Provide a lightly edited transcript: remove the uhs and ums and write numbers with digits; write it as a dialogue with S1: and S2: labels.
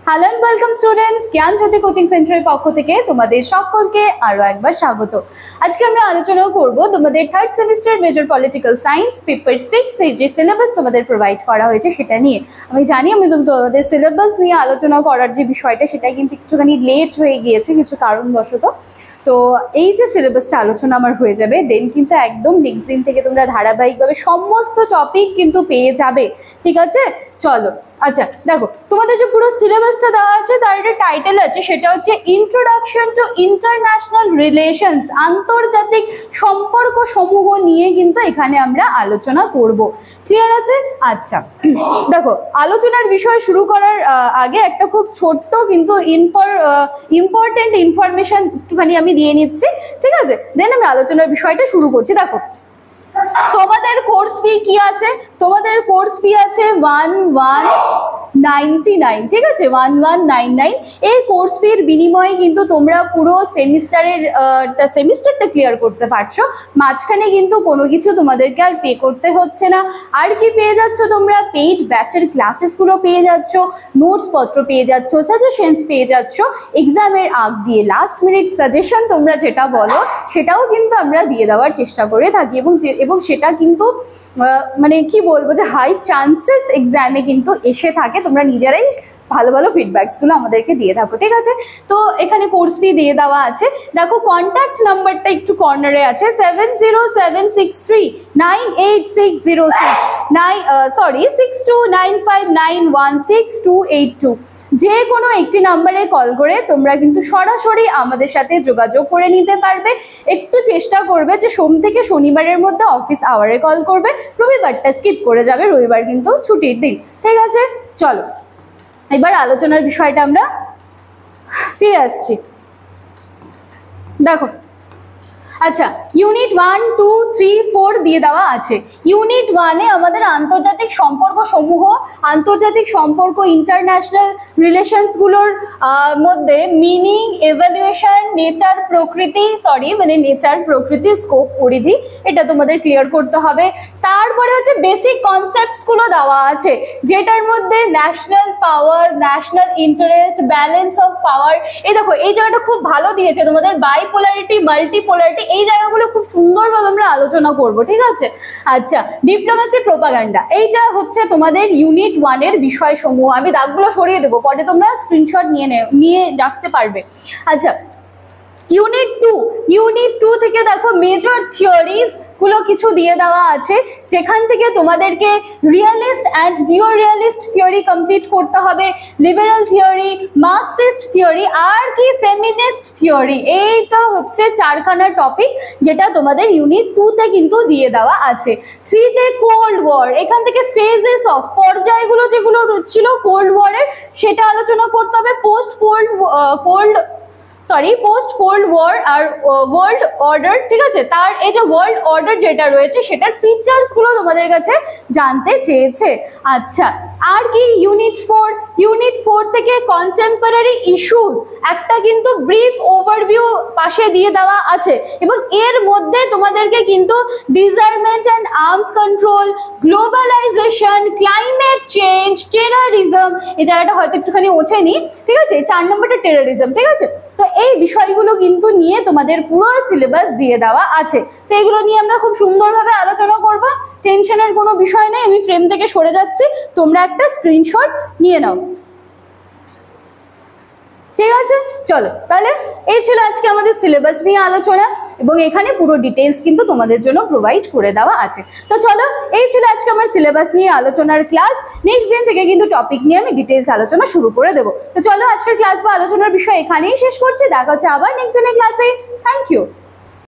S1: Hello and welcome students, জ্ঞান জ্যোতি coaching সেন্টারের পক্ষ থেকে তোমাদের সকলকে আরো একবার স্বাগত। আজকে আমরা আলোচনা করব তোমাদের third semester major political science paper 6 এর যে সিলেবাস তোমাদের প্রোভাইড করা হয়েছে সেটা নিয়ে। আমি জানি তোমাদের সিলেবাস নিয়ে আলোচনা করার যে বিষয়টা সেটা কিন্তু একটুখানি লেট হয়ে গিয়েছে কিছু কারণবশত। তো এই যে সিলেবাসটা আলোচনা আমার হয়ে যাবে, দেন কিন্তু একদম নেক্সট দিন থেকে তোমরা ধারাবাহিকভাবে সমস্ত টপিক কিন্তু পেয়ে যাবে, ঠিক আছে? চলো, আচ্ছা দেখো, তোমাদের যে পুরো সিলেবাসটা দেওয়া আছে তার একটা টাইটেল আছে, সেটা হচ্ছে ইন্ট্রোডাকশন টু ইন্টারন্যাশনাল রিলেশনস, আন্তর্জাতিক সম্পর্ক সমূহ নিয়ে কিন্তু এখানে আমরা আলোচনা করব। ক্লিয়ার আছে? আচ্ছা দেখো, আলোচনার বিষয় শুরু করার আগে একটা খুব ছোট্ট কিন্তু ইম্পর্টেন্ট ইনফরমেশন একটুখানি আমি দিয়ে নিচ্ছি, ঠিক আছে? দেন আমি আলোচনার বিষয়টা শুরু করছি। দেখো, তোমাদের কোর্স ফি কি আছে? তোমাদের কোর্স ফি আছে 1199, ঠিক আছে? 1199। এই কোর্স ফির বিনিময়ে কিন্তু তোমরা পুরো সেমিস্টারটা ক্লিয়ার করতে পারছো। মাঝখানে কিন্তু কোনো কিছু তোমাদেরকে আর পে করতে হচ্ছে না। আর কি পেয়ে যাচ্ছ তোমরা? পেইড ব্যাচের ক্লাসেসগুলো পেয়ে যাচ্ছ, নোটস পত্র পেয়ে যাচ্ছ, সাজেশনস পেয়ে যাচ্ছ, এক্সামের আগ দিয়ে লাস্ট মিনিট সাজেশন তোমরা যেটা বলো সেটাও কিন্তু আমরা দিয়ে দেওয়ার চেষ্টা করে থাকি, এবং সেটা কিন্তু মানে কি বলবো যে হাই চান্সেস এক্সামে কিন্তু এসে থাকে। তোমরা নিজেরাই ভালো ভালো ফিডব্যাকসগুলো আমাদেরকে দিয়ে থাকো, ঠিক আছে? তো এখানে কোর্স ফি দিয়ে দেওয়া আছে। দেখো, কন্ট্যাক্ট নাম্বারটা একটু কর্নারে আছে, 70763986062959516282। যে কোনো একটি নাম্বারে কল করে তোমরা কিন্তু সরাসরি আমাদের সাথে যোগাযোগ করে নিতে পারবে। একটু চেষ্টা করবে যে সোম থেকে শনিবারের মধ্যে অফিস আওয়ারে কল করবে, রবিবারটা স্কিপ করে যাবে, রবিবার কিন্তু ছুটির দিন, ঠিক আছে? চলো, এবার আলোচনার বিষয়টা আমরা ফিরে আসছি। দেখো, আচ্ছা, ইউনিট 1, 2, 3, 4 দিয়ে দেওয়া আছে। ইউনিট 1-এ আমাদের আন্তর্জাতিক সম্পর্ক সমূহ, আন্তর্জাতিক সম্পর্ক ইন্টারন্যাশনাল রিলেশনসগুলোর মধ্যে মিনিং, এভালুয়েশন, নেচার প্রকৃতি, স্কোপ, পরিধি, এটা তোমাদের ক্লিয়ার করতে হবে। তারপরে হচ্ছে বেসিক কনসেপ্টসগুলো দেওয়া আছে, যেটার মধ্যে national power, national interest, balance of power. এই দেখো, এই জায়গাটা খুব ভালো দিয়েছে তোমাদের, বাইপোলারিটি, মাল্টিপোলারিটি, এই জায়গাগুলো খুব সুন্দরভাবে আমরা আলোচনা করব, ঠিক আছে? আচ্ছা, ডিপ্লোমেসি, প্রোপাগান্ডা, এইটা হচ্ছে তোমাদের ইউনিট 1-এর বিষয়সমূহ। আমি দাগগুলো সরিয়ে দেবো, পরে তোমরা স্ক্রিনশট নিয়ে রাখতে পারবে। আচ্ছা, ইউনিট 2 থেকে দেখো মেজর থিওরিজ গুলো কিছু দিয়ে দেওয়া আছে, যেখান থেকে তোমাদেরকে রিয়েলিস্ট অ্যান্ড ডিওরিয়ালিস্ট থিওরি কমপ্লিট করতে হবে, লিবারাল থিওরি, মার্কসিস্ট থিওরি, আর কি ফেমিনিস্ট থিওরি। এইটা হচ্ছে 4খানা টপিক যেটা তোমাদের ইউনিট 2-তে কিন্তু দিয়ে দেওয়া আছে। 3-তে কোল্ড ওয়ার, এখান থেকে ফেজেস অফ, পর্যায়গুলো যেগুলো ছিল কোল্ড ওয়ারের সেটা আলোচনা করতে হবে। পোস্ট কোল্ড ওয়ার আর ওয়ার্ল্ড অর্ডার, ঠিক আছে? তার এই যে ওয়ার্ল্ড অর্ডার যেটা রয়েছে সেটার ফিচার্সগুলো তোমাদের কাছে জানতে চেয়েছে। আচ্ছা, আর কি ইউনিট 4 থেকে কন্টেম্পোরারি ইস্যুস একটা কিন্তু ব্রিফ ওভারভিউ পাশে দিয়ে দেওয়া আছে, এবং এর মধ্যে তোমাদেরকে কিন্তু disarmament and arms control, globalization, climate change, terrorism, এই জায়গাটা হয়তো একটুখানি ওঠেনি, ঠিক আছে? 4 নম্বরটা টেররিজম, ঠিক আছে? তো এই বিষয়গুলো কিন্তু নিয়ে তোমাদের পুরো সিলেবাস দিয়ে দেওয়া আছে। তো এগুলো নিয়ে আমরা খুব সুন্দরভাবে আলোচনা করব, টেনশনের কোনো বিষয় নেই। আমি ফ্রেম থেকে সরে যাচ্ছি, তোমরা একটা স্ক্রিনশট নিয়ে নাও, ঠিক আছে? চলো, তাহলে এই ছিল আজকে আমাদের সিলেবাস নিয়ে আলোচনা, এবং এখানে পুরো ডিটেলস কিন্তু তোমাদের জন্য প্রোভাইড করে দেওয়া আছে। তো চলো, এই ছিল আজকে আমার সিলেবাস নিয়ে আলোচনার ক্লাস। নেক্সট দিন থেকে কিন্তু টপিক নিয়ে আমি ডিটেলস আলোচনা শুরু করে দেবো। তো চলো, আজকের ক্লাস বা আলোচনার বিষয় এখানেই শেষ করছি। দেখা হচ্ছে আবার নেক্সট দিনের ক্লাসে। Thank you.